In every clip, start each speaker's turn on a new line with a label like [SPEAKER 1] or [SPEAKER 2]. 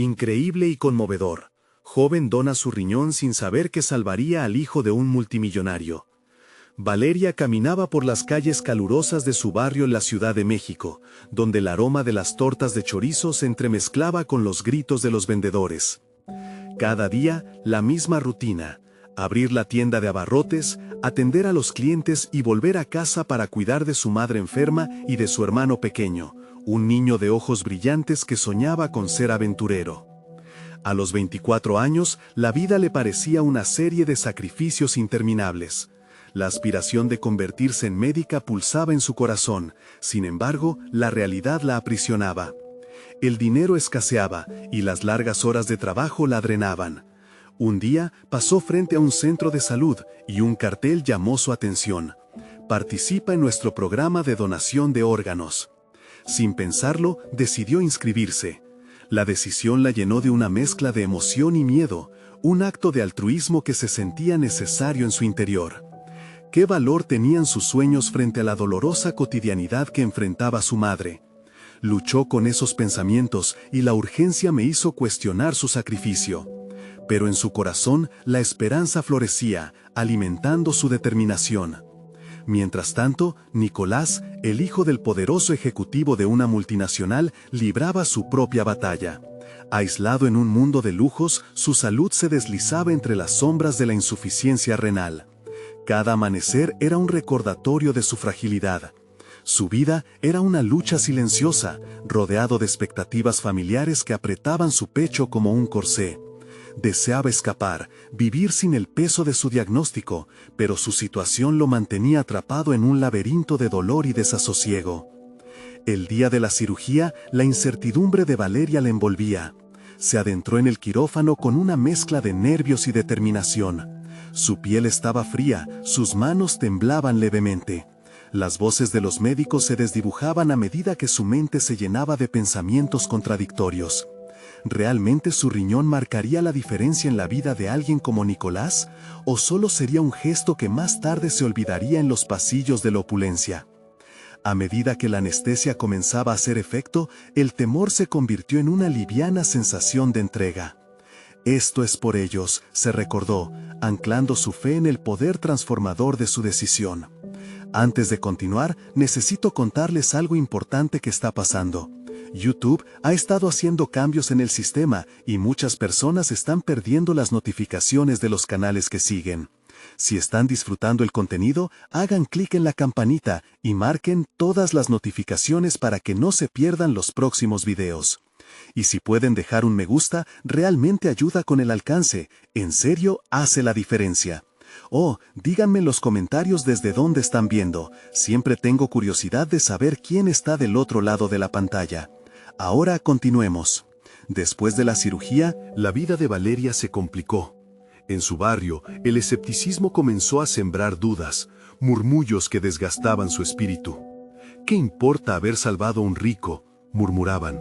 [SPEAKER 1] Increíble y conmovedor. Joven dona su riñón sin saber que salvaría al hijo de un multimillonario. Valeria caminaba por las calles calurosas de su barrio en la Ciudad de México, donde el aroma de las tortas de chorizo se entremezclaba con los gritos de los vendedores. Cada día, la misma rutina: abrir la tienda de abarrotes, atender a los clientes y volver a casa para cuidar de su madre enferma y de su hermano pequeño, un niño de ojos brillantes que soñaba con ser aventurero. A los 24 años, la vida le parecía una serie de sacrificios interminables. La aspiración de convertirse en médica pulsaba en su corazón, sin embargo, la realidad la aprisionaba. El dinero escaseaba y las largas horas de trabajo la drenaban. Un día pasó frente a un centro de salud y un cartel llamó su atención: participa en nuestro programa de donación de órganos. Sin pensarlo, decidió inscribirse. La decisión la llenó de una mezcla de emoción y miedo, un acto de altruismo que se sentía necesario en su interior. ¿Qué valor tenían sus sueños frente a la dolorosa cotidianidad que enfrentaba su madre? Luchó con esos pensamientos y la urgencia me hizo cuestionar su sacrificio. Pero en su corazón la esperanza florecía, alimentando su determinación. Mientras tanto, Nicolás, el hijo del poderoso ejecutivo de una multinacional, libraba su propia batalla. Aislado en un mundo de lujos, su salud se deslizaba entre las sombras de la insuficiencia renal. Cada amanecer era un recordatorio de su fragilidad. Su vida era una lucha silenciosa, rodeado de expectativas familiares que apretaban su pecho como un corsé. Deseaba escapar, vivir sin el peso de su diagnóstico, pero su situación lo mantenía atrapado en un laberinto de dolor y desasosiego. El día de la cirugía, la incertidumbre de Valeria la envolvía. Se adentró en el quirófano con una mezcla de nervios y determinación. Su piel estaba fría, sus manos temblaban levemente. Las voces de los médicos se desdibujaban a medida que su mente se llenaba de pensamientos contradictorios. ¿Realmente su riñón marcaría la diferencia en la vida de alguien como Nicolás? ¿O solo sería un gesto que más tarde se olvidaría en los pasillos de la opulencia? A medida que la anestesia comenzaba a hacer efecto, el temor se convirtió en una liviana sensación de entrega. Esto es por ellos, se recordó, anclando su fe en el poder transformador de su decisión. Antes de continuar, necesito contarles algo importante que está pasando. YouTube ha estado haciendo cambios en el sistema y muchas personas están perdiendo las notificaciones de los canales que siguen. Si están disfrutando el contenido, hagan clic en la campanita y marquen todas las notificaciones para que no se pierdan los próximos videos. Y si pueden dejar un me gusta, realmente ayuda con el alcance. En serio, hace la diferencia. Oh, díganme en los comentarios desde dónde están viendo. Siempre tengo curiosidad de saber quién está del otro lado de la pantalla. Ahora continuemos. Después de la cirugía, la vida de Valeria se complicó. En su barrio, el escepticismo comenzó a sembrar dudas, murmullos que desgastaban su espíritu. ¿Qué importa haber salvado a un rico?, murmuraban.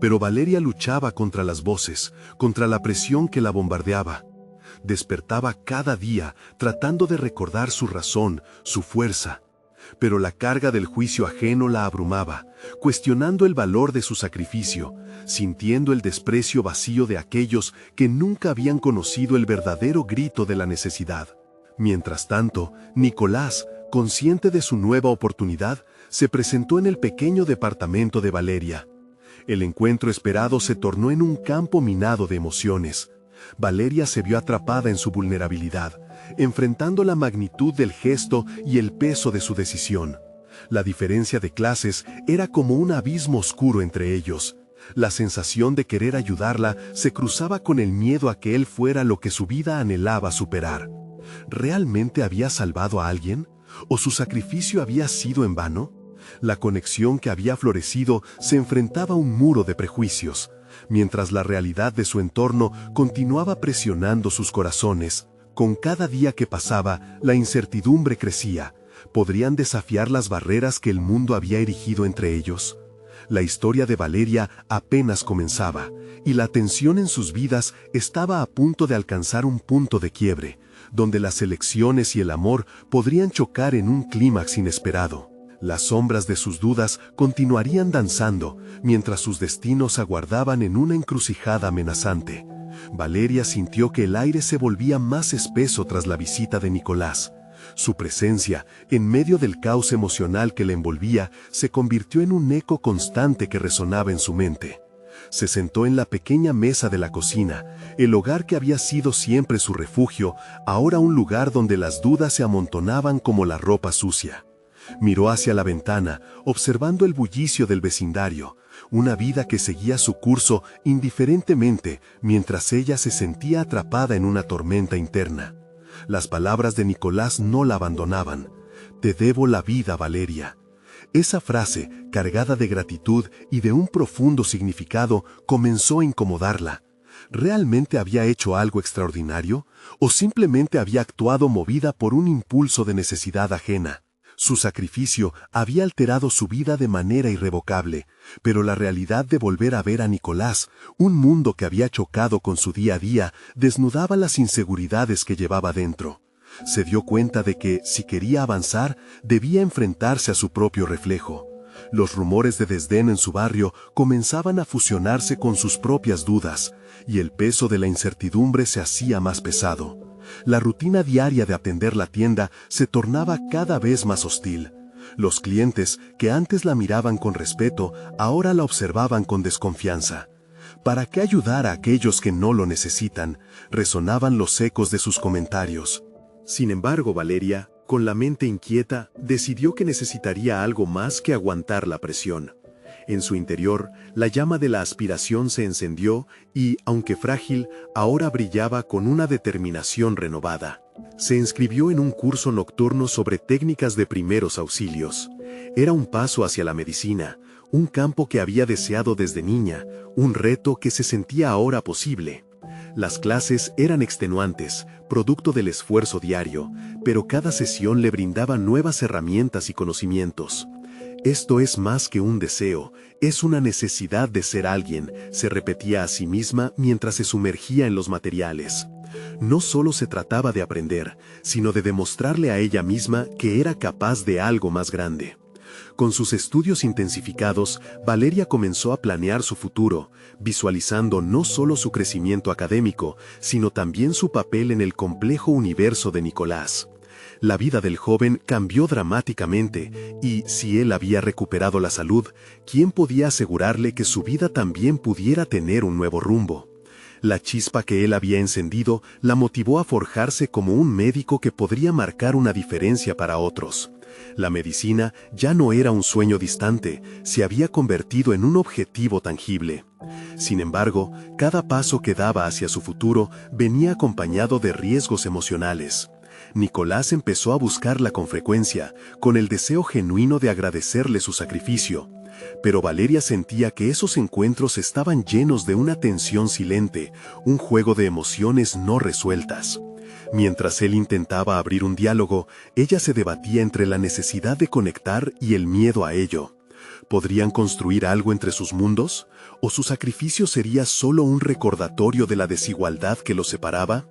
[SPEAKER 1] Pero Valeria luchaba contra las voces, contra la presión que la bombardeaba. Despertaba cada día tratando de recordar su razón, su fuerza. Pero la carga del juicio ajeno la abrumaba, cuestionando el valor de su sacrificio, sintiendo el desprecio vacío de aquellos que nunca habían conocido el verdadero grito de la necesidad. Mientras tanto, Nicolás, consciente de su nueva oportunidad, se presentó en el pequeño departamento de Valeria. El encuentro esperado se tornó en un campo minado de emociones. Valeria se vio atrapada en su vulnerabilidad, enfrentando la magnitud del gesto y el peso de su decisión. La diferencia de clases era como un abismo oscuro entre ellos. La sensación de querer ayudarla se cruzaba con el miedo a que él fuera lo que su vida anhelaba superar. ¿Realmente había salvado a alguien? ¿O su sacrificio había sido en vano? La conexión que había florecido se enfrentaba a un muro de prejuicios, mientras la realidad de su entorno continuaba presionando sus corazones. Con cada día que pasaba, la incertidumbre crecía. ¿Podrían desafiar las barreras que el mundo había erigido entre ellos? La historia de Valeria apenas comenzaba, y la tensión en sus vidas estaba a punto de alcanzar un punto de quiebre, donde las elecciones y el amor podrían chocar en un clímax inesperado. Las sombras de sus dudas continuarían danzando, mientras sus destinos aguardaban en una encrucijada amenazante. Valeria sintió que el aire se volvía más espeso tras la visita de Nicolás. Su presencia, en medio del caos emocional que le envolvía, se convirtió en un eco constante que resonaba en su mente. Se sentó en la pequeña mesa de la cocina, el hogar que había sido siempre su refugio, ahora un lugar donde las dudas se amontonaban como la ropa sucia. Miró hacia la ventana, observando el bullicio del vecindario, una vida que seguía su curso indiferentemente mientras ella se sentía atrapada en una tormenta interna. Las palabras de Nicolás no la abandonaban. «Te debo la vida, Valeria». Esa frase, cargada de gratitud y de un profundo significado, comenzó a incomodarla. ¿Realmente había hecho algo extraordinario? ¿O simplemente había actuado movida por un impulso de necesidad ajena? Su sacrificio había alterado su vida de manera irrevocable, pero la realidad de volver a ver a Nicolás, un mundo que había chocado con su día a día, desnudaba las inseguridades que llevaba dentro. Se dio cuenta de que, si quería avanzar, debía enfrentarse a su propio reflejo. Los rumores de desdén en su barrio comenzaban a fusionarse con sus propias dudas, y el peso de la incertidumbre se hacía más pesado. La rutina diaria de atender la tienda se tornaba cada vez más hostil. Los clientes, que antes la miraban con respeto, ahora la observaban con desconfianza. ¿Para qué ayudar a aquellos que no lo necesitan?, resonaban los ecos de sus comentarios. Sin embargo, Valeria, con la mente inquieta, decidió que necesitaría algo más que aguantar la presión. En su interior, la llama de la aspiración se encendió y, aunque frágil, ahora brillaba con una determinación renovada. Se inscribió en un curso nocturno sobre técnicas de primeros auxilios. Era un paso hacia la medicina, un campo que había deseado desde niña, un reto que se sentía ahora posible. Las clases eran extenuantes, producto del esfuerzo diario, pero cada sesión le brindaba nuevas herramientas y conocimientos. «Esto es más que un deseo, es una necesidad de ser alguien», se repetía a sí misma mientras se sumergía en los materiales. No solo se trataba de aprender, sino de demostrarle a ella misma que era capaz de algo más grande. Con sus estudios intensificados, Valeria comenzó a planear su futuro, visualizando no solo su crecimiento académico, sino también su papel en el complejo universo de Nicolás. La vida del joven cambió dramáticamente, y si él había recuperado la salud, ¿quién podía asegurarle que su vida también pudiera tener un nuevo rumbo? La chispa que él había encendido la motivó a forjarse como un médico que podría marcar una diferencia para otros. La medicina ya no era un sueño distante, se había convertido en un objetivo tangible. Sin embargo, cada paso que daba hacia su futuro venía acompañado de riesgos emocionales. Nicolás empezó a buscarla con frecuencia, con el deseo genuino de agradecerle su sacrificio. Pero Valeria sentía que esos encuentros estaban llenos de una tensión silente, un juego de emociones no resueltas. Mientras él intentaba abrir un diálogo, ella se debatía entre la necesidad de conectar y el miedo a ello. ¿Podrían construir algo entre sus mundos? ¿O su sacrificio sería solo un recordatorio de la desigualdad que los separaba?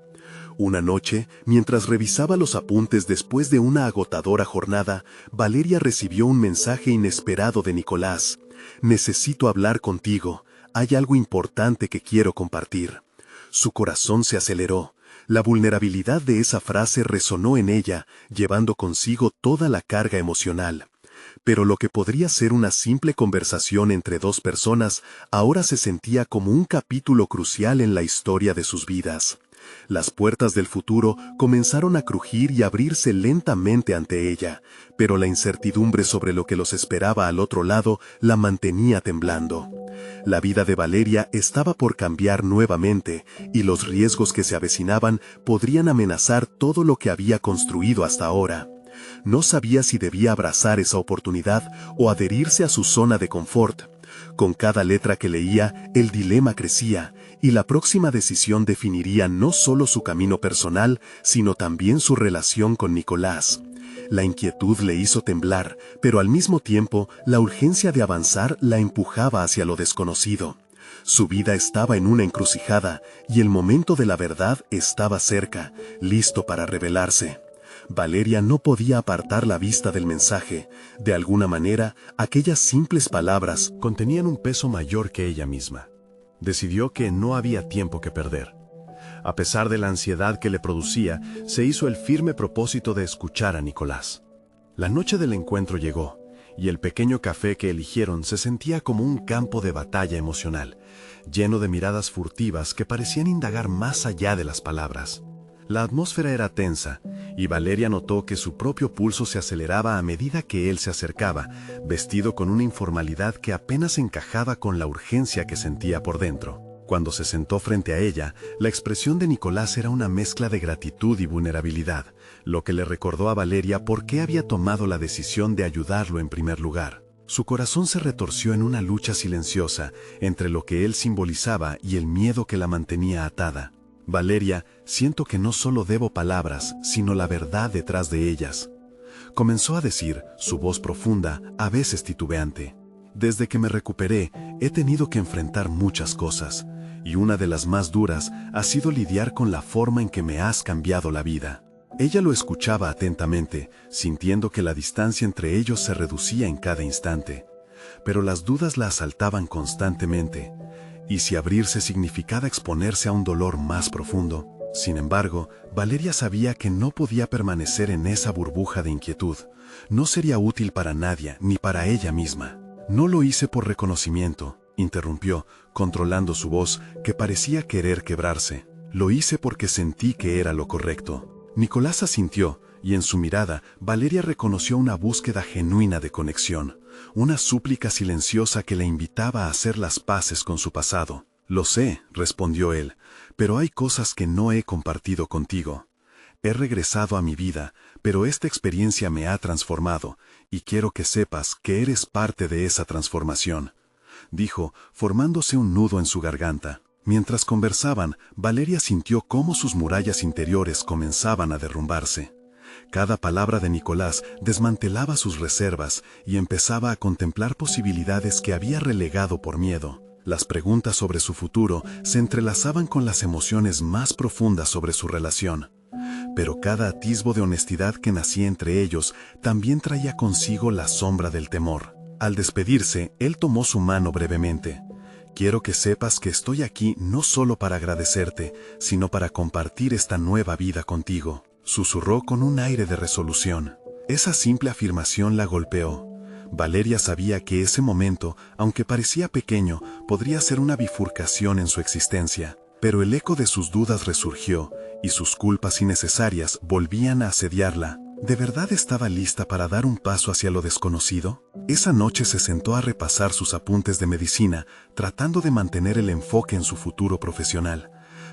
[SPEAKER 1] Una noche, mientras revisaba los apuntes después de una agotadora jornada, Valeria recibió un mensaje inesperado de Nicolás. «Necesito hablar contigo. Hay algo importante que quiero compartir». Su corazón se aceleró. La vulnerabilidad de esa frase resonó en ella, llevando consigo toda la carga emocional. Pero lo que podría ser una simple conversación entre dos personas, ahora se sentía como un capítulo crucial en la historia de sus vidas. Las puertas del futuro comenzaron a crujir y abrirse lentamente ante ella, pero la incertidumbre sobre lo que los esperaba al otro lado la mantenía temblando. La vida de Valeria estaba por cambiar nuevamente, y los riesgos que se avecinaban podrían amenazar todo lo que había construido hasta ahora. No sabía si debía abrazar esa oportunidad o adherirse a su zona de confort. Con cada letra que leía, el dilema crecía, y la próxima decisión definiría no solo su camino personal, sino también su relación con Nicolás. La inquietud le hizo temblar, pero al mismo tiempo, la urgencia de avanzar la empujaba hacia lo desconocido. Su vida estaba en una encrucijada, y el momento de la verdad estaba cerca, listo para revelarse. Valeria no podía apartar la vista del mensaje. De alguna manera, aquellas simples palabras contenían un peso mayor que ella misma. Decidió que no había tiempo que perder. A pesar de la ansiedad que le producía, se hizo el firme propósito de escuchar a Nicolás. La noche del encuentro llegó, y el pequeño café que eligieron se sentía como un campo de batalla emocional, lleno de miradas furtivas que parecían indagar más allá de las palabras. La atmósfera era tensa, y Valeria notó que su propio pulso se aceleraba a medida que él se acercaba, vestido con una informalidad que apenas encajaba con la urgencia que sentía por dentro. Cuando se sentó frente a ella, la expresión de Nicolás era una mezcla de gratitud y vulnerabilidad, lo que le recordó a Valeria por qué había tomado la decisión de ayudarlo en primer lugar. Su corazón se retorció en una lucha silenciosa entre lo que él simbolizaba y el miedo que la mantenía atada. Valeria, siento que no solo debo palabras, sino la verdad detrás de ellas. Comenzó a decir, su voz profunda, a veces titubeante. Desde que me recuperé, he tenido que enfrentar muchas cosas, y una de las más duras ha sido lidiar con la forma en que me has cambiado la vida. Ella lo escuchaba atentamente, sintiendo que la distancia entre ellos se reducía en cada instante. Pero las dudas la asaltaban constantemente. ¿Y si abrirse significaba exponerse a un dolor más profundo? Sin embargo, Valeria sabía que no podía permanecer en esa burbuja de inquietud. No sería útil para nadie, ni para ella misma. No lo hice por reconocimiento, interrumpió, controlando su voz, que parecía querer quebrarse. Lo hice porque sentí que era lo correcto. Nicolás asintió, y en su mirada, Valeria reconoció una búsqueda genuina de conexión, una súplica silenciosa que le invitaba a hacer las paces con su pasado. Lo sé, respondió él, pero hay cosas que no he compartido contigo. He regresado a mi vida, pero esta experiencia me ha transformado, y quiero que sepas que eres parte de esa transformación, dijo, formándose un nudo en su garganta. Mientras conversaban, Valeria sintió cómo sus murallas interiores comenzaban a derrumbarse. Cada palabra de Nicolás desmantelaba sus reservas y empezaba a contemplar posibilidades que había relegado por miedo. Las preguntas sobre su futuro se entrelazaban con las emociones más profundas sobre su relación. Pero cada atisbo de honestidad que nacía entre ellos también traía consigo la sombra del temor. Al despedirse, él tomó su mano brevemente. Quiero que sepas que estoy aquí no solo para agradecerte, sino para compartir esta nueva vida contigo, susurró con un aire de resolución. Esa simple afirmación la golpeó. Valeria sabía que ese momento, aunque parecía pequeño, podría ser una bifurcación en su existencia. Pero el eco de sus dudas resurgió, y sus culpas innecesarias volvían a asediarla. ¿De verdad estaba lista para dar un paso hacia lo desconocido? Esa noche se sentó a repasar sus apuntes de medicina, tratando de mantener el enfoque en su futuro profesional.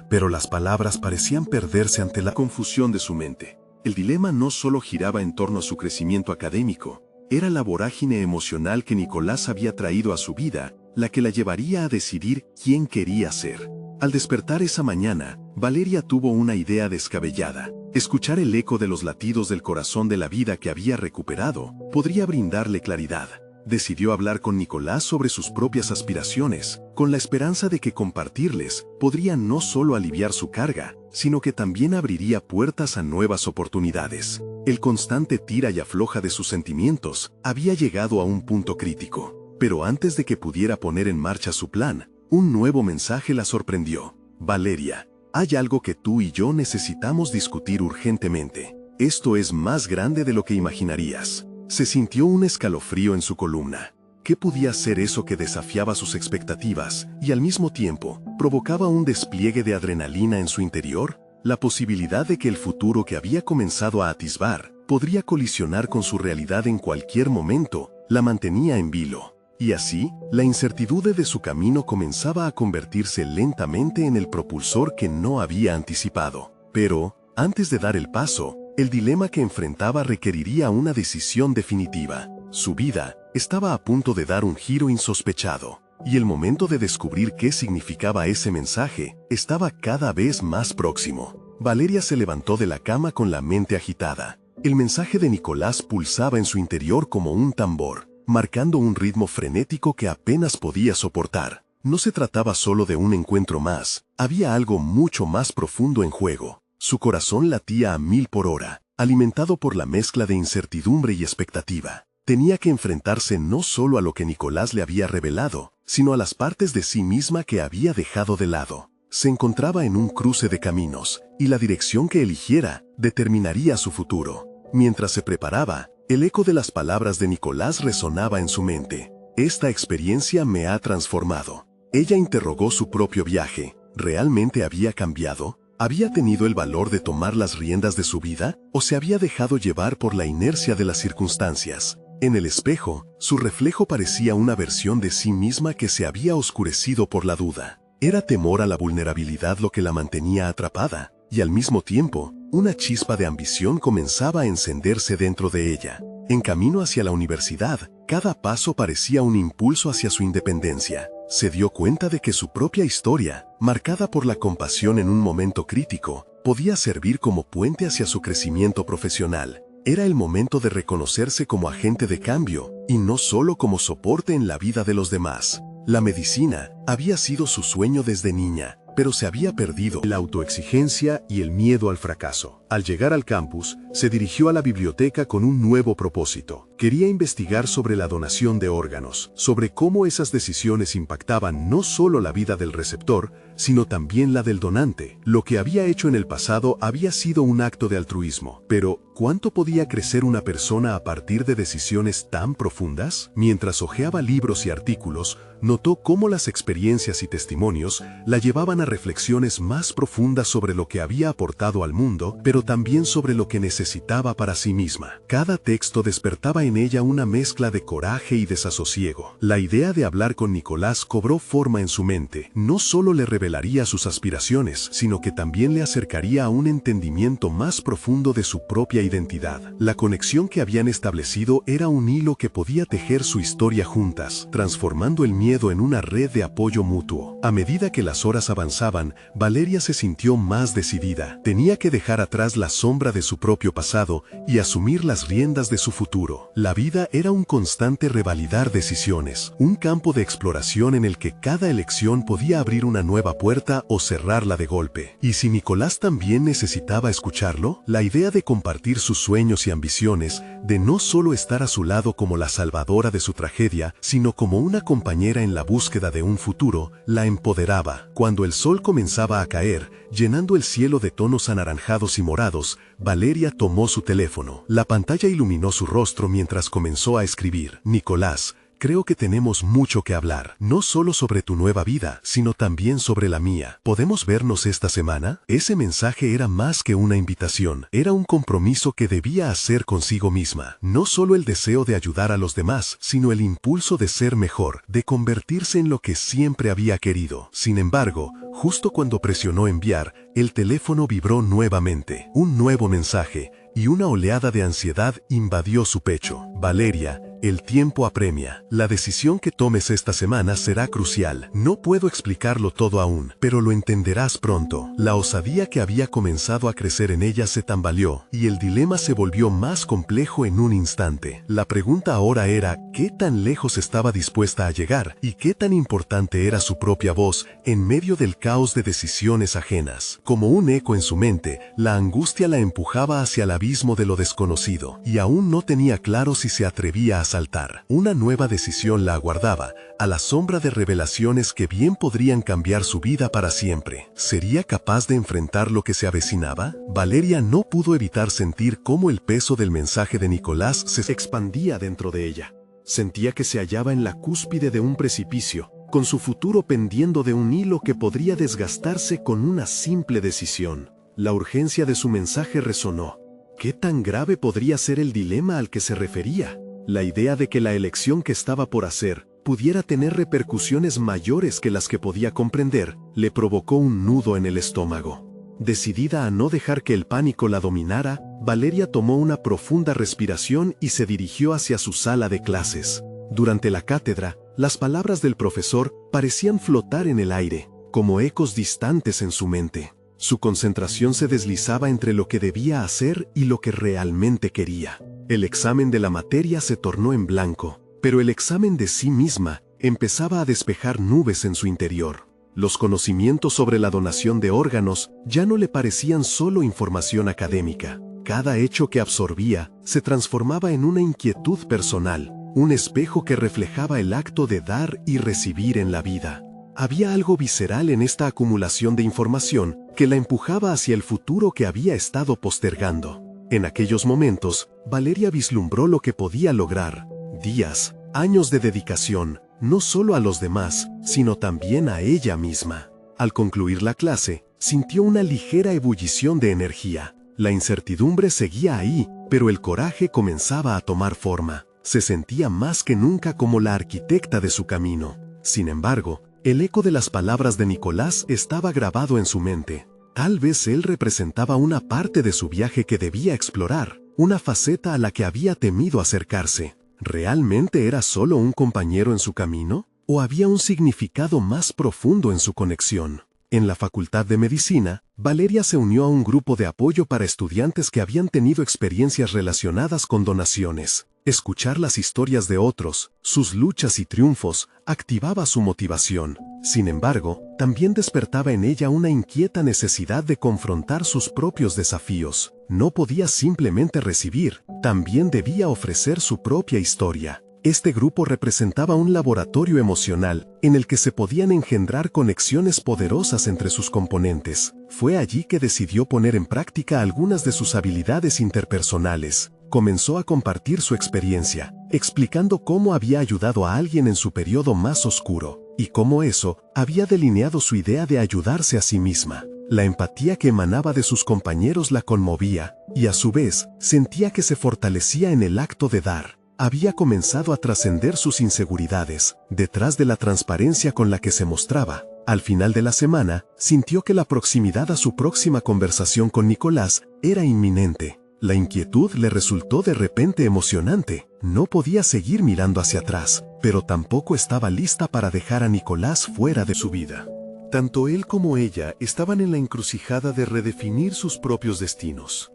[SPEAKER 1] Pero las palabras parecían perderse ante la confusión de su mente. El dilema no solo giraba en torno a su crecimiento académico, era la vorágine emocional que Nicolás había traído a su vida, la que la llevaría a decidir quién quería ser. Al despertar esa mañana, Valeria tuvo una idea descabellada. Escuchar el eco de los latidos del corazón de la vida que había recuperado podría brindarle claridad. Decidió hablar con Nicolás sobre sus propias aspiraciones, con la esperanza de que compartirles podría no solo aliviar su carga, sino que también abriría puertas a nuevas oportunidades. El constante tira y afloja de sus sentimientos había llegado a un punto crítico. Pero antes de que pudiera poner en marcha su plan, un nuevo mensaje la sorprendió. Valeria, hay algo que tú y yo necesitamos discutir urgentemente. Esto es más grande de lo que imaginarías. Se sintió un escalofrío en su columna. ¿Qué podía ser eso que desafiaba sus expectativas y al mismo tiempo provocaba un despliegue de adrenalina en su interior? La posibilidad de que el futuro que había comenzado a atisbar podría colisionar con su realidad en cualquier momento la mantenía en vilo. Y así, la incertidumbre de su camino comenzaba a convertirse lentamente en el propulsor que no había anticipado. Pero, antes de dar el paso, el dilema que enfrentaba requeriría una decisión definitiva. Su vida estaba a punto de dar un giro insospechado, y el momento de descubrir qué significaba ese mensaje estaba cada vez más próximo. Valeria se levantó de la cama con la mente agitada. El mensaje de Nicolás pulsaba en su interior como un tambor, marcando un ritmo frenético que apenas podía soportar. No se trataba solo de un encuentro más, había algo mucho más profundo en juego. Su corazón latía a 1000 por hora,
[SPEAKER 2] alimentado por la mezcla de incertidumbre y expectativa. Tenía que enfrentarse no solo a lo que Nicolás le había revelado, sino a las partes de sí misma que había dejado de lado. Se encontraba en un cruce de caminos, y la dirección que eligiera determinaría su futuro. Mientras se preparaba, el eco de las palabras de Nicolás resonaba en su mente. Esta experiencia me ha transformado. Ella interrogó su propio viaje. ¿Realmente había cambiado? ¿Había tenido el valor de tomar las riendas de su vida? ¿O se había dejado llevar por la inercia de las circunstancias? En el espejo, su reflejo parecía una versión de sí misma que se había oscurecido por la duda. Era temor a la vulnerabilidad lo que la mantenía atrapada, y al mismo tiempo, una chispa de ambición comenzaba a encenderse dentro de ella. En camino hacia la universidad, cada paso parecía un impulso hacia su independencia. Se dio cuenta de que su propia historia, marcada por la compasión en un momento crítico, podía servir como puente hacia su crecimiento profesional. Era el momento de reconocerse como agente de cambio, y no solo como soporte en la vida de los demás. La medicina había sido su sueño desde niña, pero se había perdido
[SPEAKER 1] la autoexigencia y el miedo al fracaso. Al llegar al campus, se dirigió a la biblioteca con un nuevo propósito. Quería investigar sobre la donación de órganos, sobre cómo esas decisiones impactaban no solo la vida del receptor, sino también la del donante. Lo que había hecho en el pasado había sido un acto de altruismo, pero ¿cuánto podía crecer una persona a partir de decisiones tan profundas? Mientras hojeaba libros y artículos, notó cómo las experiencias y testimonios la llevaban a reflexiones más profundas sobre lo que había aportado al mundo, pero también sobre lo que necesitaba para sí misma. Cada texto despertaba en ella una mezcla de coraje y desasosiego. La idea de hablar con Nicolás cobró forma en su mente. No solo le revelaría sus aspiraciones, sino que también le acercaría a un entendimiento más profundo de su propia identidad. La conexión que habían establecido era un hilo que podía tejer su historia juntas, transformando el miedo en una red de apoyo mutuo. A medida que las horas avanzaban, Valeria se sintió más decidida. Tenía que dejar atrás la sombra de su propio pasado y asumir las riendas de su futuro. La vida era un constante revalidar decisiones, un campo de exploración en el que cada elección podía abrir una nueva puerta o cerrarla de golpe. Y si Nicolás también necesitaba escucharlo, la idea de compartir sus sueños y ambiciones, de no solo estar a su lado como la salvadora de su tragedia, sino como una compañera en la búsqueda de un futuro, la empoderaba. Cuando el sol comenzaba a caer, llenando el cielo de tonos anaranjados y morados, Valeria tomó su teléfono. La pantalla iluminó su rostro mientras comenzó a escribir. Nicolás, creo que tenemos mucho que hablar, no solo sobre tu nueva vida, sino también sobre la mía. ¿Podemos vernos esta semana? Ese mensaje era más que una invitación, era un compromiso que debía hacer consigo misma. No solo el deseo de ayudar a los demás, sino el impulso de ser mejor, de convertirse en lo que siempre había querido. Sin embargo, justo cuando presionó enviar, el teléfono vibró nuevamente. Un nuevo mensaje, y una oleada de ansiedad invadió su pecho. Valeria, el tiempo apremia. La decisión que tomes esta semana será crucial. No puedo explicarlo todo aún, pero lo entenderás pronto. La osadía que había comenzado a crecer en ella se tambaleó, y el dilema se volvió más complejo en un instante. La pregunta ahora era, ¿qué tan lejos estaba dispuesta a llegar? ¿Y qué tan importante era su propia voz en medio del caos de decisiones ajenas? Como un eco en su mente, la angustia la empujaba hacia el abismo de lo desconocido, y aún no tenía claro si se atrevía a saltar. Una nueva decisión la aguardaba, a la sombra de revelaciones que bien podrían cambiar su vida para siempre. ¿Sería capaz de enfrentar lo que se avecinaba? Valeria no pudo evitar sentir cómo el peso del mensaje de Nicolás se expandía dentro de ella. Sentía que se hallaba en la cúspide de un precipicio, con su futuro pendiendo de un hilo que podría desgastarse con una simple decisión. La urgencia de su mensaje resonó. ¿Qué tan grave podría ser el dilema al que se refería? La idea de que la elección que estaba por hacer pudiera tener repercusiones mayores que las que podía comprender, le provocó un nudo en el estómago. Decidida a no dejar que el pánico la dominara, Valeria tomó una profunda respiración y se dirigió hacia su sala de clases. Durante la cátedra, las palabras del profesor parecían flotar en el aire, como ecos distantes en su mente. Su concentración se deslizaba entre lo que debía hacer y lo que realmente quería. El examen de la materia se tornó en blanco, pero el examen de sí misma empezaba a despejar nubes en su interior. Los conocimientos sobre la donación de órganos ya no le parecían solo información académica.
[SPEAKER 2] Cada hecho que absorbía se transformaba en una inquietud personal, un espejo que reflejaba el acto de dar y recibir en la vida. Había algo visceral en esta acumulación de información que la empujaba hacia el futuro que había estado postergando. En aquellos momentos, Valeria vislumbró lo que podía lograr: días, años de dedicación, no solo a los demás, sino también a ella misma. Al concluir la clase, sintió una ligera ebullición de energía. La incertidumbre seguía ahí, pero el coraje comenzaba a tomar forma. Se sentía más que nunca como la arquitecta de su camino. Sin embargo, el eco de las palabras de Nicolás estaba grabado en su mente. Tal vez él representaba una parte de su viaje que debía explorar, una faceta a la que había temido acercarse. ¿Realmente era solo un compañero en su camino? ¿O había un significado más profundo en su conexión? En la Facultad de Medicina, Valeria se unió a un grupo de apoyo para estudiantes que habían tenido experiencias relacionadas con donaciones. Escuchar las historias de otros, sus luchas y triunfos, activaba su motivación. Sin embargo, también despertaba en ella una inquieta necesidad de confrontar sus propios desafíos. No podía simplemente recibir, también debía ofrecer su propia historia. Este grupo representaba un laboratorio emocional en el que se podían engendrar conexiones poderosas entre sus componentes. Fue allí que decidió poner en práctica algunas de sus habilidades interpersonales. Comenzó a compartir su experiencia, explicando cómo había ayudado a alguien en su periodo más oscuro, y cómo eso había delineado su idea de ayudarse a sí misma. La empatía que emanaba de sus compañeros la conmovía, y a su vez, sentía que se fortalecía en el acto de dar. Había comenzado a trascender sus inseguridades, detrás de la transparencia con la que se mostraba. Al final de la semana, sintió que la proximidad a su próxima conversación con Nicolás era inminente. La inquietud le resultó de repente emocionante. No podía seguir mirando hacia atrás, pero tampoco estaba lista para dejar a Nicolás fuera de su vida. Tanto él como ella estaban en la encrucijada de redefinir sus propios destinos.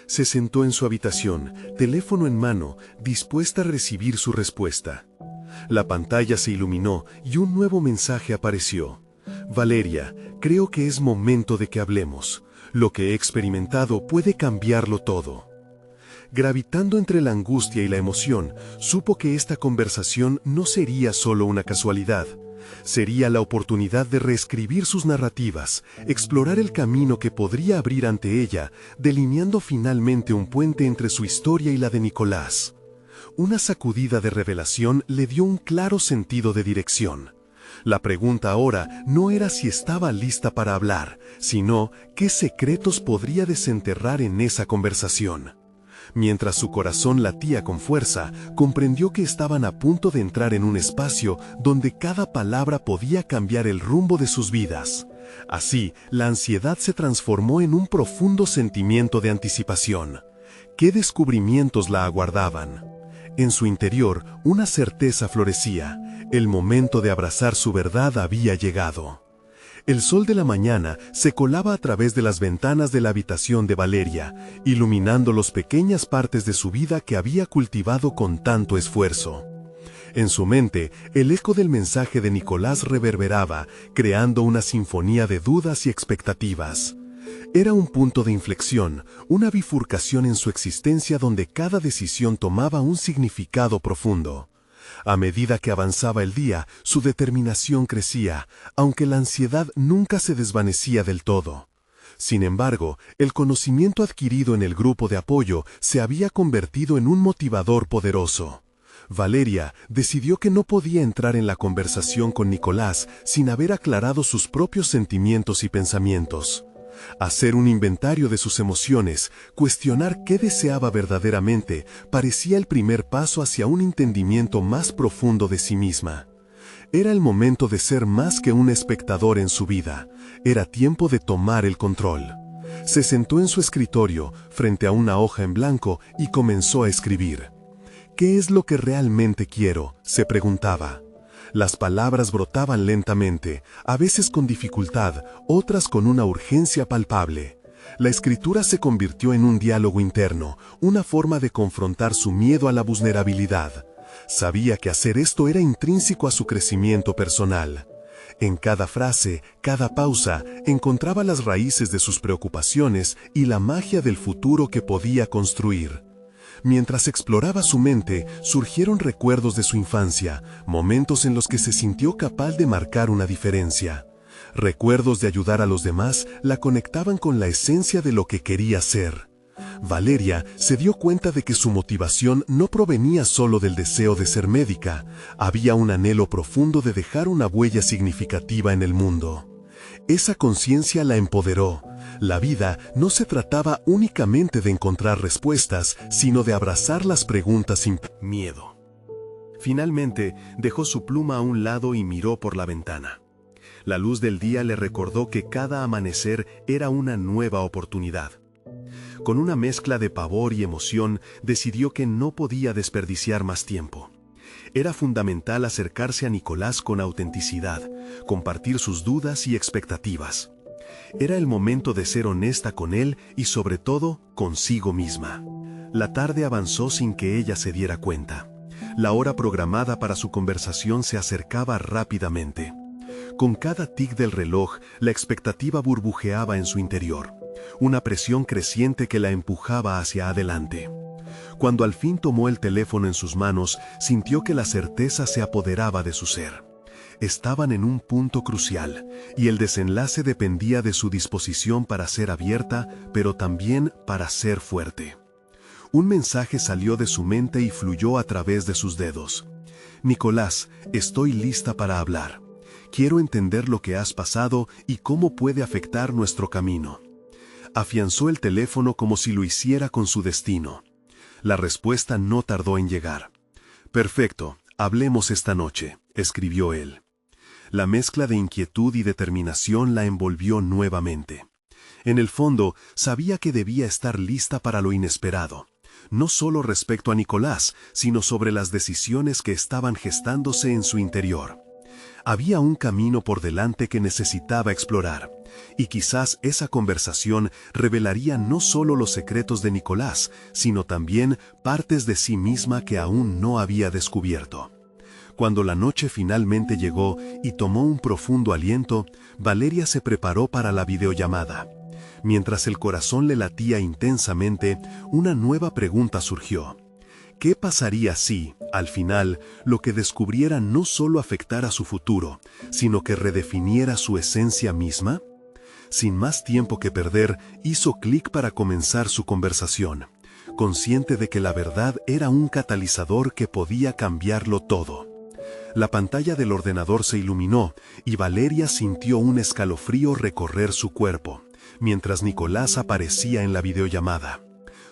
[SPEAKER 2] Se sentó en su habitación, teléfono en mano, dispuesta a recibir su respuesta. La pantalla se iluminó y un nuevo mensaje apareció. Valeria, creo que es momento de que hablemos. Lo que he experimentado puede cambiarlo todo. Gravitando entre la angustia y la emoción, supo que esta conversación no sería solo una casualidad. Sería la oportunidad de reescribir sus narrativas, explorar el camino que podría abrir ante ella, delineando finalmente un puente entre su historia y la de Nicolás. Una sacudida de revelación le dio un claro sentido de dirección. La pregunta ahora no era si estaba lista para hablar, sino qué secretos podría desenterrar en esa conversación. Mientras su corazón latía con fuerza, comprendió que estaban a punto de entrar en un espacio donde cada palabra podía cambiar el rumbo de sus vidas. Así, la ansiedad se transformó en un profundo sentimiento de anticipación. ¿Qué descubrimientos la aguardaban? En su interior, una certeza florecía. El momento de abrazar su verdad había llegado. El sol de la mañana se colaba a través de las ventanas de la habitación de Valeria, iluminando las pequeñas partes de su vida que había cultivado con tanto esfuerzo. En su mente, el eco del mensaje de Nicolás reverberaba, creando una sinfonía de dudas y expectativas. Era un punto de inflexión, una bifurcación en su existencia donde cada decisión tomaba un significado profundo. A medida que avanzaba el día, su determinación crecía, aunque la ansiedad nunca se desvanecía del todo. Sin embargo, el conocimiento adquirido en el grupo de apoyo se había convertido en un motivador poderoso. Valeria decidió que no podía entrar en la conversación con Nicolás sin haber aclarado sus propios sentimientos y pensamientos. Hacer un inventario de sus emociones, cuestionar qué deseaba verdaderamente, parecía el primer paso hacia un entendimiento más profundo de sí misma. Era el momento de ser más que un espectador en su vida. Era tiempo de tomar el control. Se sentó en su escritorio, frente a una hoja en blanco, y comenzó a escribir. ¿Qué es lo que realmente quiero?, se preguntaba. Las palabras brotaban lentamente, a veces con dificultad, otras con una urgencia palpable. La escritura se convirtió en un diálogo interno, una forma de confrontar su miedo a la vulnerabilidad. Sabía que hacer esto era intrínseco a su crecimiento personal. En cada frase, cada pausa, encontraba las raíces de sus preocupaciones y la magia del futuro que podía construir. Mientras exploraba su mente, surgieron recuerdos de su infancia, momentos en los que se sintió capaz de marcar una diferencia. Recuerdos de ayudar a los demás la conectaban con la esencia de lo que quería ser. Valeria se dio cuenta de que su motivación no provenía solo del deseo de ser médica, había un anhelo profundo de dejar una huella significativa en el mundo. Esa conciencia la empoderó. La vida no se trataba únicamente de encontrar respuestas, sino de abrazar las preguntas sin
[SPEAKER 1] miedo. Finalmente, dejó su pluma a un lado y miró por la ventana. La luz del día le recordó que cada amanecer era una nueva oportunidad. Con una mezcla de pavor y emoción, decidió que no podía desperdiciar más tiempo. Era fundamental acercarse a Nicolás con autenticidad, compartir sus dudas y expectativas. Era el momento de ser honesta con él y sobre todo consigo misma. La tarde avanzó sin que ella se diera cuenta. La hora programada para su conversación se acercaba rápidamente. Con cada tic del reloj, la expectativa burbujeaba en su interior, una presión creciente que la empujaba hacia adelante. Cuando al fin tomó el teléfono en sus manos, sintió que la certeza se apoderaba de su ser. Estaban en un punto crucial, y el desenlace dependía de su disposición para ser abierta, pero también para ser fuerte. Un mensaje salió de su mente y fluyó a través de sus dedos. Nicolás, estoy lista para hablar. Quiero entender lo que has pasado y cómo puede afectar nuestro camino. Afianzó el teléfono como si lo hiciera con su destino. La respuesta no tardó en llegar. Perfecto, hablemos esta noche, escribió él. La mezcla de inquietud y determinación la envolvió nuevamente. En el fondo, sabía que debía estar lista para lo inesperado, no solo respecto a Nicolás, sino sobre las decisiones que estaban gestándose en su interior. Había un camino por delante que necesitaba explorar, y quizás esa conversación revelaría no solo los secretos de Nicolás, sino también partes de sí misma que aún no había descubierto. Cuando la noche finalmente llegó y tomó un profundo aliento, Valeria se preparó para la videollamada. Mientras el corazón le latía intensamente, una nueva pregunta surgió. ¿Qué pasaría si, al final, lo que descubriera no solo afectara su futuro, sino que redefiniera su esencia misma? Sin más tiempo que perder, hizo clic para comenzar su conversación, consciente de que la verdad era un catalizador que podía cambiarlo todo. La pantalla del ordenador se iluminó y Valeria sintió un escalofrío recorrer su cuerpo, mientras Nicolás aparecía en la videollamada.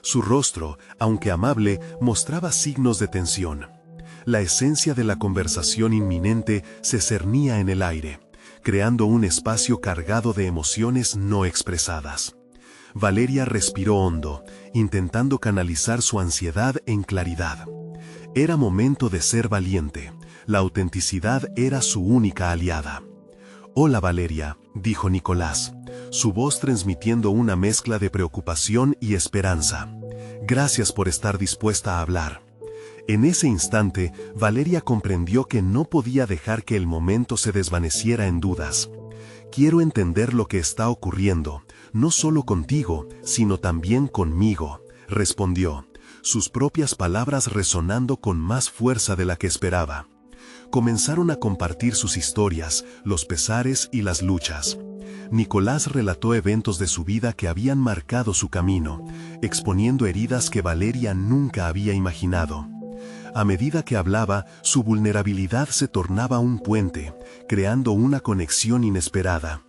[SPEAKER 1] Su rostro, aunque amable, mostraba signos de tensión. La esencia de la conversación inminente se cernía en el aire, creando un espacio cargado de emociones no expresadas. Valeria respiró hondo, intentando canalizar su ansiedad en claridad. Era momento de ser valiente. La autenticidad era su única aliada. «Hola Valeria», dijo Nicolás, su voz transmitiendo una mezcla de preocupación y esperanza. «Gracias por estar dispuesta a hablar». En ese instante, Valeria comprendió que no podía dejar que el momento se desvaneciera en dudas. «Quiero entender lo que está ocurriendo, no solo contigo, sino también conmigo», respondió, sus propias palabras resonando con más fuerza de la que esperaba. Comenzaron a compartir sus historias, los pesares y las luchas. Nicolás relató eventos de su vida que habían marcado su camino, exponiendo heridas que Valeria nunca había imaginado. A medida que hablaba, su vulnerabilidad se tornaba un puente, creando una conexión inesperada.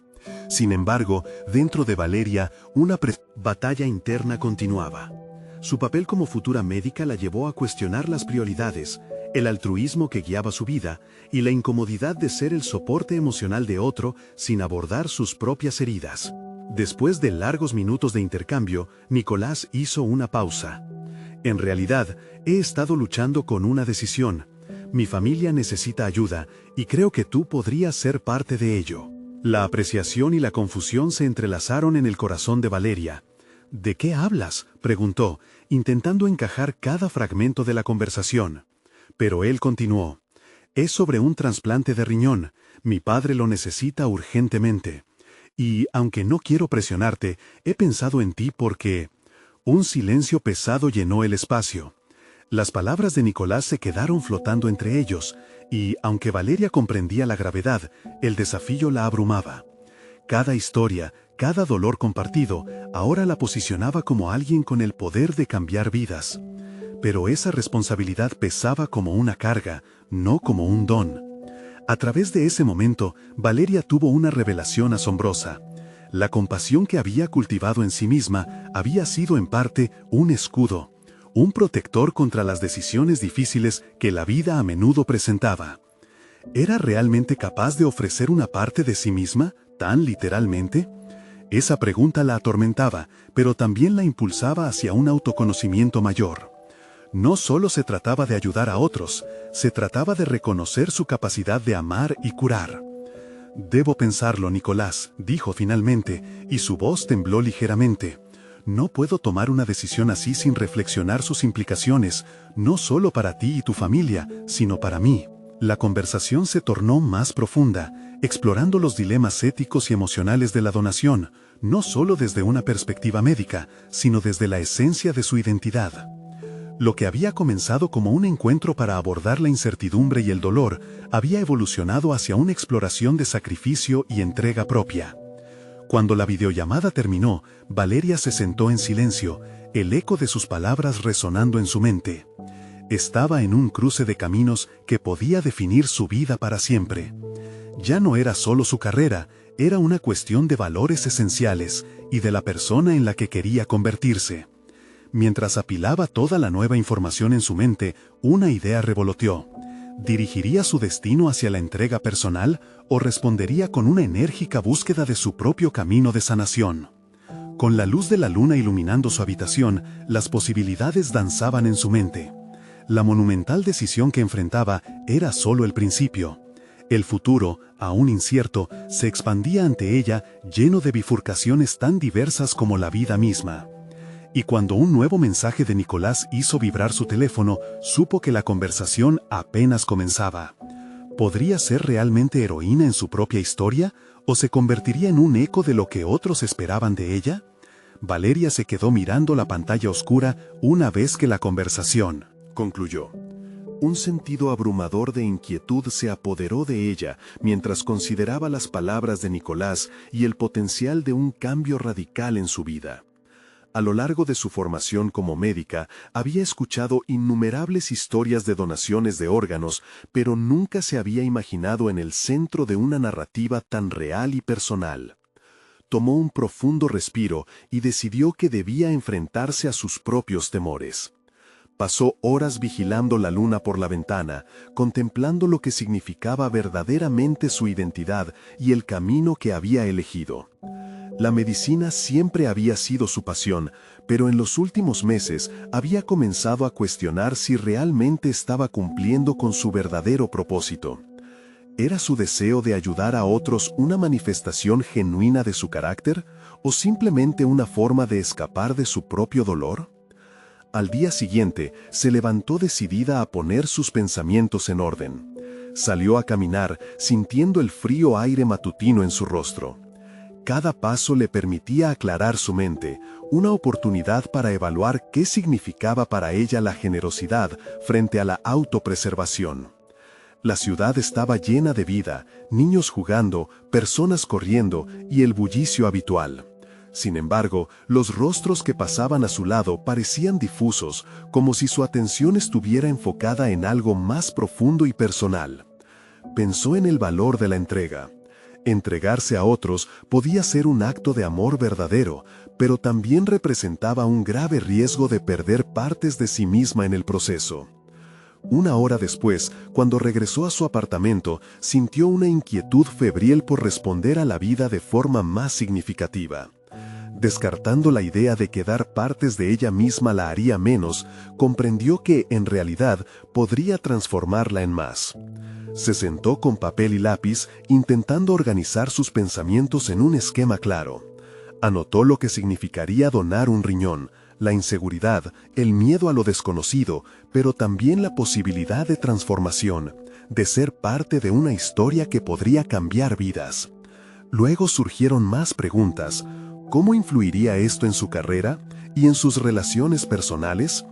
[SPEAKER 1] Sin embargo, dentro de Valeria, una batalla interna continuaba. Su papel como futura médica la llevó a cuestionar las prioridades, el altruismo que guiaba su vida y la incomodidad de ser el soporte emocional de otro sin abordar sus propias heridas. Después de largos minutos de intercambio, Nicolás hizo una pausa. «En realidad, he estado luchando con una decisión. Mi familia necesita ayuda y creo que tú podrías ser parte de ello». La apreciación y la confusión se entrelazaron en el corazón de Valeria. «¿De qué hablas?», preguntó, intentando encajar cada fragmento de la conversación. Pero él continuó. «Es sobre un trasplante de riñón. Mi padre lo necesita urgentemente. Y, aunque no quiero presionarte, he pensado en ti porque... Un silencio pesado llenó el espacio. Las palabras de Nicolás se quedaron flotando entre ellos, y, aunque Valeria comprendía la gravedad, el desafío la abrumaba. Cada historia, cada dolor compartido, ahora la posicionaba como alguien con el poder de cambiar vidas. Pero esa responsabilidad pesaba como una carga, no como un don. A través de ese momento, Valeria tuvo una revelación asombrosa. La compasión que había cultivado en sí misma había sido en parte un escudo, un protector contra las decisiones difíciles que la vida a menudo presentaba. ¿Era realmente capaz de ofrecer una parte de sí misma, tan literalmente? Esa pregunta la atormentaba, pero también la impulsaba hacia un autoconocimiento mayor. No solo se trataba de ayudar a otros, se trataba de reconocer su capacidad de amar y curar. «Debo pensarlo, Nicolás», dijo finalmente, y su voz tembló ligeramente. «No puedo tomar una decisión así sin reflexionar sus implicaciones, no solo para ti y tu familia, sino para mí». La conversación se tornó más profunda, explorando los dilemas éticos y emocionales de la donación, no solo desde una perspectiva médica, sino desde la esencia de su identidad. Lo que había comenzado como un encuentro para abordar la incertidumbre y el dolor, había evolucionado hacia una exploración de sacrificio y entrega propia. Cuando la videollamada terminó, Valeria se sentó en silencio, el eco de sus palabras resonando en su mente. Estaba en un cruce de caminos que podía definir su vida para siempre. Ya no era solo su carrera, era una cuestión de valores esenciales y de la persona en la que quería convertirse. Mientras apilaba toda la nueva información en su mente, una idea revoloteó. ¿Dirigiría su destino hacia la entrega personal o respondería con una enérgica búsqueda de su propio camino de sanación? Con la luz de la luna iluminando su habitación, las posibilidades danzaban en su mente. La monumental decisión que enfrentaba era solo el principio. El futuro, aún incierto, se expandía ante ella, lleno de bifurcaciones tan diversas como la vida misma. Y cuando un nuevo mensaje de Nicolás hizo vibrar su teléfono, supo que la conversación apenas comenzaba. ¿Podría ser realmente heroína en su propia historia o se convertiría en un eco de lo que otros esperaban de ella? Valeria se quedó mirando la pantalla oscura una vez que la conversación concluyó. Un sentido abrumador de inquietud se apoderó de ella mientras consideraba las palabras de Nicolás y el potencial de un cambio radical en su vida. A lo largo de su formación como médica, había escuchado innumerables historias de donaciones de órganos, pero nunca se había imaginado en el centro de una narrativa tan real y personal. Tomó un profundo respiro y decidió que debía enfrentarse a sus propios temores. Pasó horas vigilando la luna por la ventana, contemplando lo que significaba verdaderamente su identidad y el camino que había elegido. La medicina siempre había sido su pasión, pero en los últimos meses había comenzado a cuestionar si realmente estaba cumpliendo con su verdadero propósito. ¿Era su deseo de ayudar a otros una manifestación genuina de su carácter o simplemente una forma de escapar de su propio dolor? Al día siguiente, se levantó decidida a poner sus pensamientos en orden. Salió a caminar, sintiendo el frío aire matutino en su rostro. Cada paso le permitía aclarar su mente, una oportunidad para evaluar qué significaba para ella la generosidad frente a la autopreservación. La ciudad estaba llena de vida, niños jugando, personas corriendo y el bullicio habitual. Sin embargo, los rostros que pasaban a su lado parecían difusos, como si su atención estuviera enfocada en algo más profundo y personal. Pensó en el valor de la entrega. Entregarse a otros podía ser un acto de amor verdadero, pero también representaba un grave riesgo de perder partes de sí misma en el proceso. Una hora después, cuando regresó a su apartamento, sintió una inquietud febril por responder a la vida de forma más significativa. Descartando la idea de que dar partes de ella misma la haría menos, comprendió que, en realidad, podría transformarla en más. Se sentó con papel y lápiz, intentando organizar sus pensamientos en un esquema claro. Anotó lo que significaría donar un riñón, la inseguridad, el miedo a lo desconocido, pero también la posibilidad de transformación,
[SPEAKER 2] de ser parte de una historia que podría cambiar vidas. Luego surgieron más preguntas. ¿Cómo influiría esto en su carrera y en sus relaciones personales?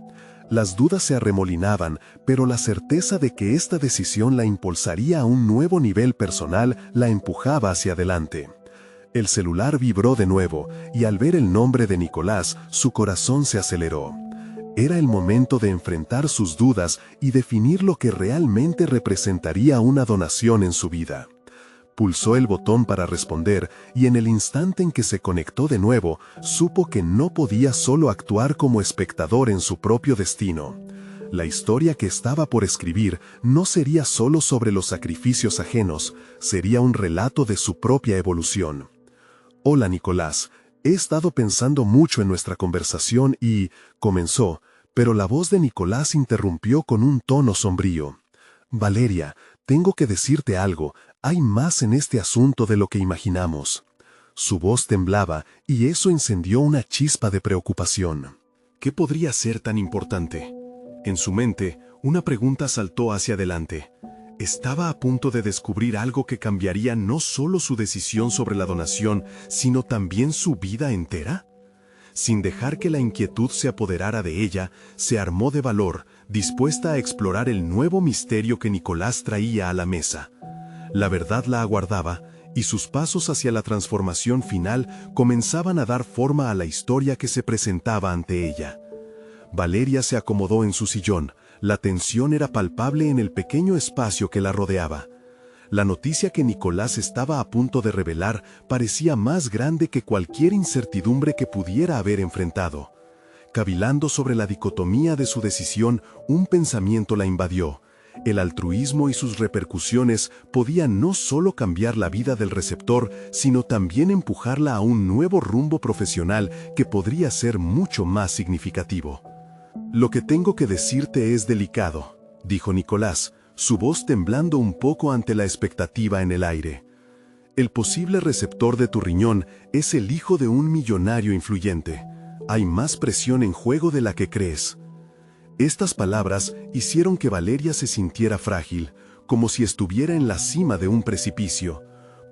[SPEAKER 2] Las dudas se arremolinaban, pero la certeza de que esta decisión la impulsaría a un nuevo nivel personal la empujaba hacia adelante. El celular vibró de nuevo, y al ver el nombre de Nicolás, su corazón se aceleró. Era el momento de enfrentar sus dudas y definir lo que realmente representaría una donación en su vida. Pulsó el botón para responder y en el instante en que se conectó de nuevo, supo que no podía solo actuar como espectador en su propio destino. La historia que estaba por escribir no sería solo sobre los sacrificios ajenos, sería un relato de su propia evolución. «Hola, Nicolás, he estado pensando mucho en nuestra conversación y...», comenzó, pero la voz de Nicolás interrumpió con un tono sombrío. «Valeria, tengo que decirte algo. Hay más en este asunto de lo que imaginamos». Su voz temblaba y eso encendió una chispa de preocupación.
[SPEAKER 1] ¿Qué podría ser tan importante? En su mente, una pregunta saltó hacia adelante. ¿Estaba a punto de descubrir algo que cambiaría no solo su decisión sobre la donación, sino también su vida entera? Sin dejar que la inquietud se apoderara de ella, se armó de valor, dispuesta a explorar el nuevo misterio que Nicolás traía a la mesa. La verdad la aguardaba, y sus pasos hacia la transformación final comenzaban a dar forma a la historia que se presentaba ante ella. Valeria se acomodó en su sillón. La tensión era palpable en el pequeño espacio que la rodeaba. La noticia que Nicolás estaba a punto de revelar parecía más grande que cualquier incertidumbre que pudiera haber enfrentado. Cavilando sobre la dicotomía de su decisión, un pensamiento la invadió. El altruismo y sus repercusiones podían no solo cambiar la vida del receptor, sino también empujarla a un nuevo rumbo profesional que podría ser mucho más significativo. «Lo que tengo que decirte es delicado», dijo Nicolás, su voz temblando un poco ante la expectativa en el aire. «El posible receptor de tu riñón es el hijo de un millonario influyente. Hay más presión en juego de la que crees». Estas palabras hicieron que Valeria se sintiera frágil, como si estuviera en la cima de un precipicio.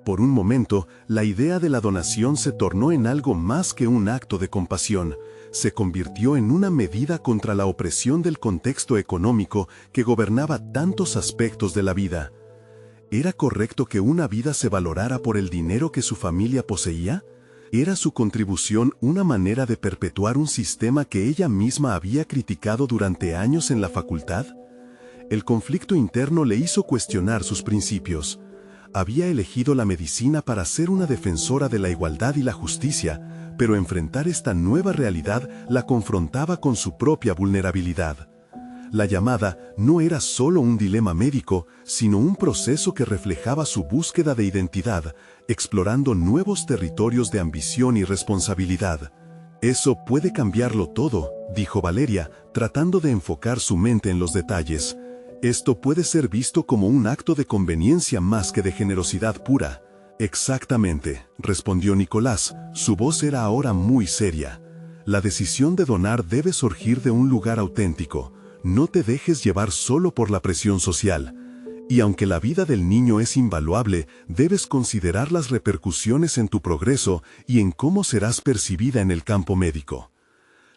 [SPEAKER 1] Por un momento, la idea de la donación se tornó en algo más que un acto de compasión. Se convirtió en una medida contra la opresión del contexto económico que gobernaba tantos aspectos de la vida. ¿Era correcto que una vida se valorara por el dinero que su familia poseía? ¿Era su contribución una manera de perpetuar un sistema que ella misma había criticado durante años en la facultad? El conflicto interno le hizo cuestionar sus principios. Había elegido la medicina para ser una defensora de la igualdad y la justicia, pero enfrentar esta nueva realidad la confrontaba con su propia vulnerabilidad. La llamada no era solo un dilema médico, sino un proceso que reflejaba su búsqueda de identidad, explorando nuevos territorios de ambición y responsabilidad. «Eso puede cambiarlo todo», dijo Valeria, tratando de enfocar su mente en los detalles. «Esto puede ser visto como un acto de conveniencia más que de generosidad pura». «Exactamente», respondió Nicolás. Su voz era ahora muy seria. «La decisión de donar debe surgir de un lugar auténtico. No te dejes llevar solo por la presión social. Y aunque la vida del niño es invaluable, debes considerar las repercusiones en tu progreso y en cómo serás percibida en el campo médico».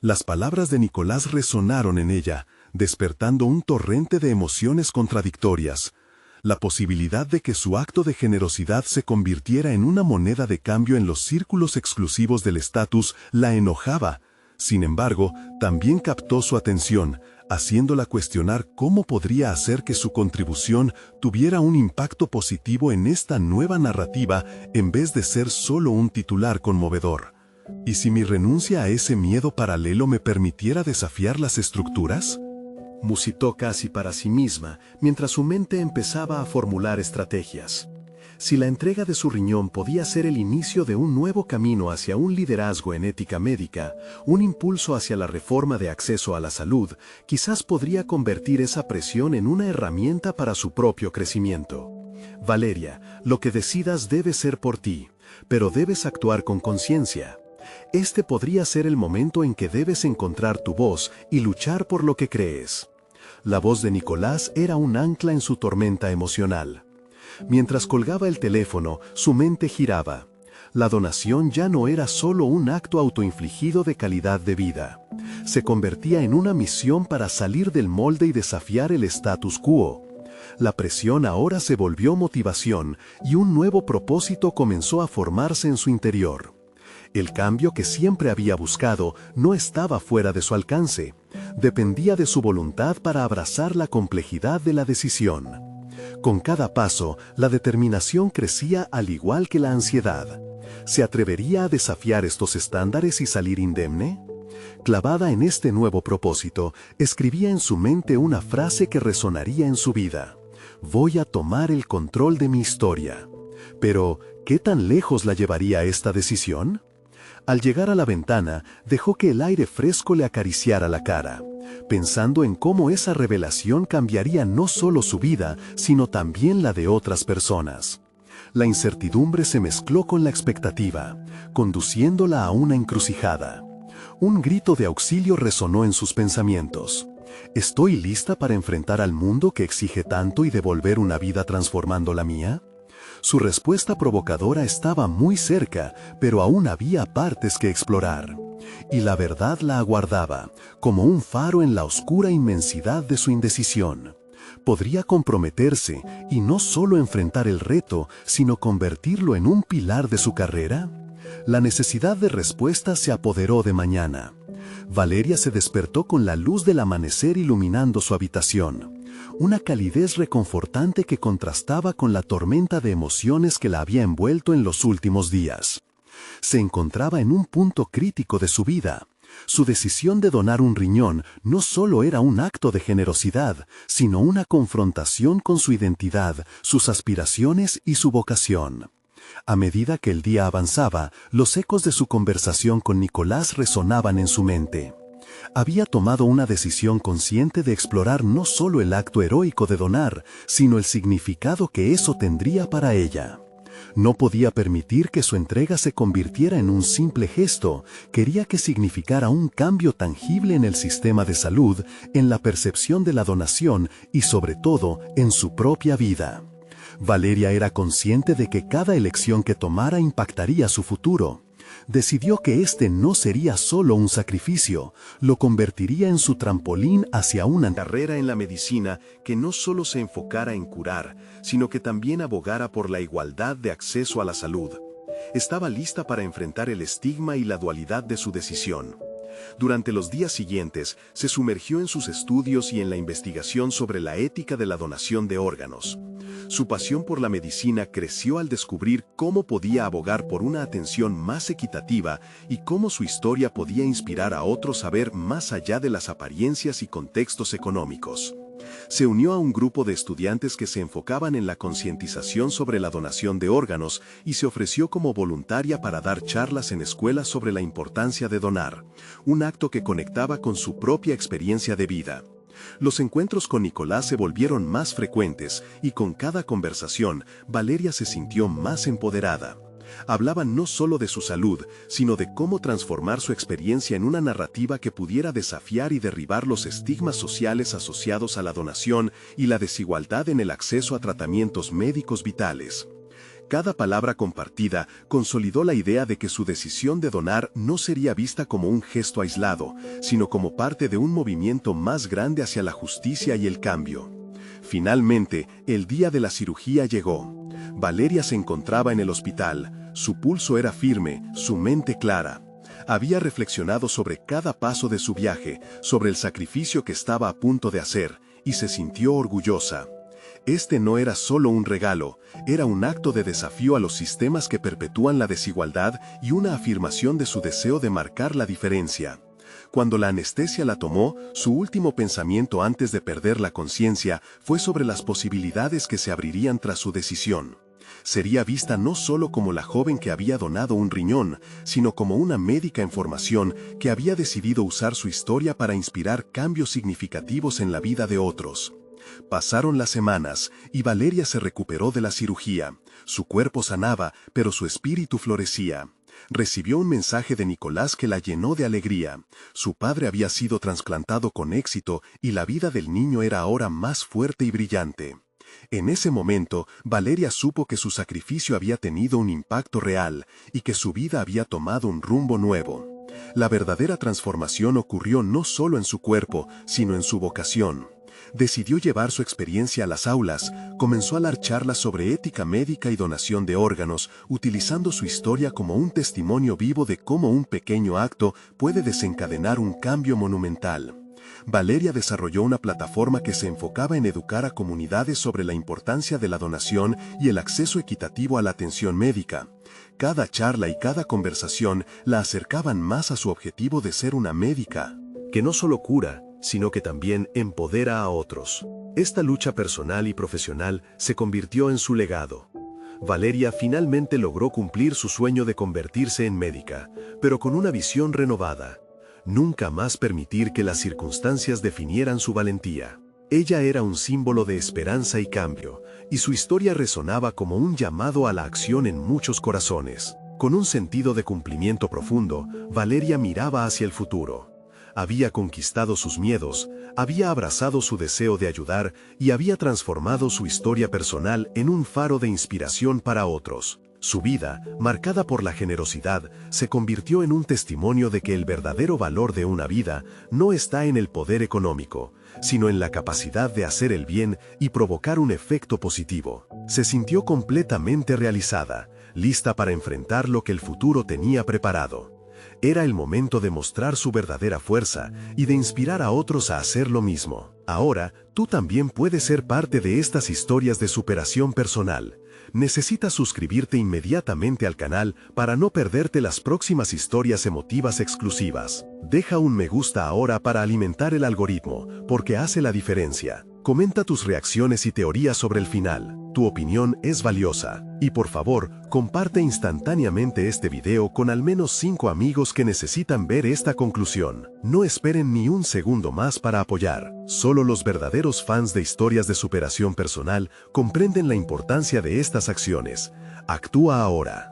[SPEAKER 1] Las palabras de Nicolás resonaron en ella, despertando un torrente de emociones contradictorias. La posibilidad de que su acto de generosidad se convirtiera en una moneda de cambio en los círculos exclusivos del estatus la enojaba. Sin embargo, también captó su atención, haciéndola cuestionar cómo podría hacer que su contribución tuviera un impacto positivo en esta nueva narrativa en vez de ser solo un titular conmovedor. ¿Y si mi renuncia a ese miedo paralelo me permitiera desafiar las estructuras?, musitó casi para sí misma, mientras su mente empezaba a formular estrategias. Si la entrega de su riñón podía ser el inicio de un nuevo camino hacia un liderazgo en ética médica, un impulso hacia la reforma de acceso a la salud, quizás podría convertir esa presión en una herramienta para su propio crecimiento. «Valeria, lo que decidas debe ser por ti, pero debes actuar con conciencia. Este podría ser el momento en que debes encontrar tu voz y luchar por lo que crees».
[SPEAKER 2] La voz de Nicolás era un ancla en su tormenta emocional. Mientras colgaba el teléfono, su mente giraba. La donación ya no era solo un acto autoinfligido de calidad de vida. Se convertía en una misión para salir del molde y desafiar el status quo. La presión ahora se volvió motivación y un nuevo propósito comenzó a formarse en su interior. El cambio que siempre había buscado no estaba fuera de su alcance. Dependía de su voluntad para abrazar la complejidad de la decisión. Con cada paso, la determinación crecía al igual que la ansiedad. ¿Se atrevería a desafiar estos estándares y salir indemne? Clavada en este nuevo propósito, escribía en su mente una frase que resonaría en su vida. Voy a tomar el control de mi historia. Pero, ¿qué tan lejos la llevaría esta decisión? Al llegar a la ventana, dejó que el aire fresco le acariciara la cara, pensando en cómo esa revelación cambiaría no solo su vida, sino también la de otras personas. La incertidumbre se mezcló con la expectativa, conduciéndola a una encrucijada. Un grito de auxilio resonó en sus pensamientos. ¿Estoy lista para enfrentar al mundo que exige tanto y devolver una vida transformando la mía? Su respuesta provocadora estaba muy cerca, pero aún había partes que explorar. Y la verdad la aguardaba, como un faro en la oscura inmensidad de su indecisión. Podría comprometerse y no solo enfrentar el reto, sino convertirlo en un pilar de su carrera. La necesidad de respuesta se apoderó de mañana. Valeria se despertó con la luz del amanecer iluminando su habitación. Una calidez reconfortante que contrastaba con la tormenta de emociones que la había envuelto en los últimos días. Se encontraba en un punto crítico de su vida. Su decisión de donar un riñón no solo era un acto de generosidad, sino una confrontación con su identidad, sus aspiraciones y su vocación. A medida que el día avanzaba, los ecos de su conversación con Nicolás resonaban en su mente. Había tomado una decisión consciente de explorar no solo el acto heroico de donar, sino el significado que eso tendría para ella. No podía permitir que su entrega se convirtiera en un simple gesto, quería que significara un cambio tangible en el sistema de salud, en la percepción de la donación y sobre todo en su propia vida. Valeria era consciente de que cada elección que tomara impactaría su futuro. Decidió que este no sería solo un sacrificio, lo convertiría en su trampolín hacia una
[SPEAKER 1] carrera en la medicina que no solo se enfocara en curar, sino que también abogara por la igualdad de acceso a la salud. Estaba lista para enfrentar el estigma y la dualidad de su decisión. Durante los días siguientes, se sumergió en sus estudios y en la investigación sobre la ética de la donación de órganos. Su pasión por la medicina creció al descubrir cómo podía abogar por una atención más equitativa y cómo su historia podía inspirar a otros a ver más allá de las apariencias y contextos económicos. Se unió a un grupo de estudiantes que se enfocaban en la concientización sobre la donación de órganos y se ofreció como voluntaria para dar charlas en escuelas sobre la importancia de donar, un acto que conectaba con su propia experiencia de vida. Los encuentros con Nicolás se volvieron más frecuentes y con cada conversación, Valeria se sintió más empoderada. Hablaban no solo de su salud, sino de cómo transformar su experiencia en una narrativa que pudiera desafiar y derribar los estigmas sociales asociados a la donación y la desigualdad en el acceso a tratamientos médicos vitales. Cada palabra compartida consolidó la idea de que su decisión de donar no sería vista como un gesto aislado, sino como parte de un movimiento más grande hacia la justicia y el cambio. Finalmente, el día de la cirugía llegó. Valeria se encontraba en el hospital. Su pulso era firme, su mente clara. Había reflexionado sobre cada paso de su viaje, sobre el sacrificio que estaba a punto de hacer, y se sintió orgullosa. Este no era solo un regalo, era un acto de desafío a los sistemas que perpetúan la desigualdad y una afirmación de su deseo de marcar la diferencia. Cuando la anestesia la tomó, su último pensamiento antes de perder la conciencia fue sobre las posibilidades que se abrirían tras su decisión. Sería vista no solo como la joven que había donado un riñón, sino como una médica en formación que había decidido usar su historia para inspirar cambios significativos en la vida de otros. Pasaron las semanas y Valeria se recuperó de la cirugía. Su cuerpo sanaba, pero su espíritu florecía.
[SPEAKER 2] Recibió un mensaje de Nicolás que la llenó de alegría. Su padre había sido trasplantado con éxito y la vida del niño era ahora más fuerte y brillante. En ese momento, Valeria supo que su sacrificio había tenido un impacto real y que su vida había tomado un rumbo nuevo. La verdadera transformación ocurrió no solo en su cuerpo, sino en su vocación. Decidió llevar su experiencia a las aulas, comenzó a dar charlas sobre ética médica y donación de órganos, utilizando su historia como un testimonio vivo de cómo un pequeño acto puede desencadenar un cambio monumental. Valeria desarrolló una plataforma que se enfocaba en educar a comunidades sobre la importancia de la donación y el acceso equitativo a la atención médica. Cada charla y cada conversación la acercaban más a su objetivo de ser una médica
[SPEAKER 1] que no solo cura, sino que también empodera a otros. Esta lucha personal y profesional se convirtió en su legado. Valeria finalmente logró cumplir su sueño de convertirse en médica, pero con una visión renovada. Nunca más permitir que las circunstancias definieran su valentía. Ella era un símbolo de esperanza y cambio, y su historia resonaba como un llamado a la acción en muchos corazones. Con un sentido de cumplimiento profundo, Valeria miraba hacia el futuro. Había conquistado sus miedos, había abrazado su deseo de ayudar y había transformado su historia personal en un faro de inspiración para otros. Su vida, marcada por la generosidad, se convirtió en un testimonio de que el verdadero valor de una vida no está en el poder económico, sino en la capacidad de hacer el bien y provocar un efecto positivo. Se sintió completamente realizada, lista para enfrentar lo que el futuro tenía preparado. Era el momento de mostrar su verdadera fuerza y de inspirar a otros a hacer lo mismo. Ahora, tú también puedes ser parte de estas historias de superación personal. Necesitas suscribirte inmediatamente al canal para no perderte las próximas historias emotivas exclusivas. Deja un me gusta ahora para alimentar el algoritmo, porque hace la diferencia. Comenta tus reacciones y teorías sobre el final. Tu opinión es valiosa. Y por favor, comparte instantáneamente este video con al menos 5 amigos que necesitan ver esta conclusión. No esperen ni un segundo más para apoyar. Solo los verdaderos fans de historias de superación personal comprenden la importancia de estas acciones. Actúa ahora.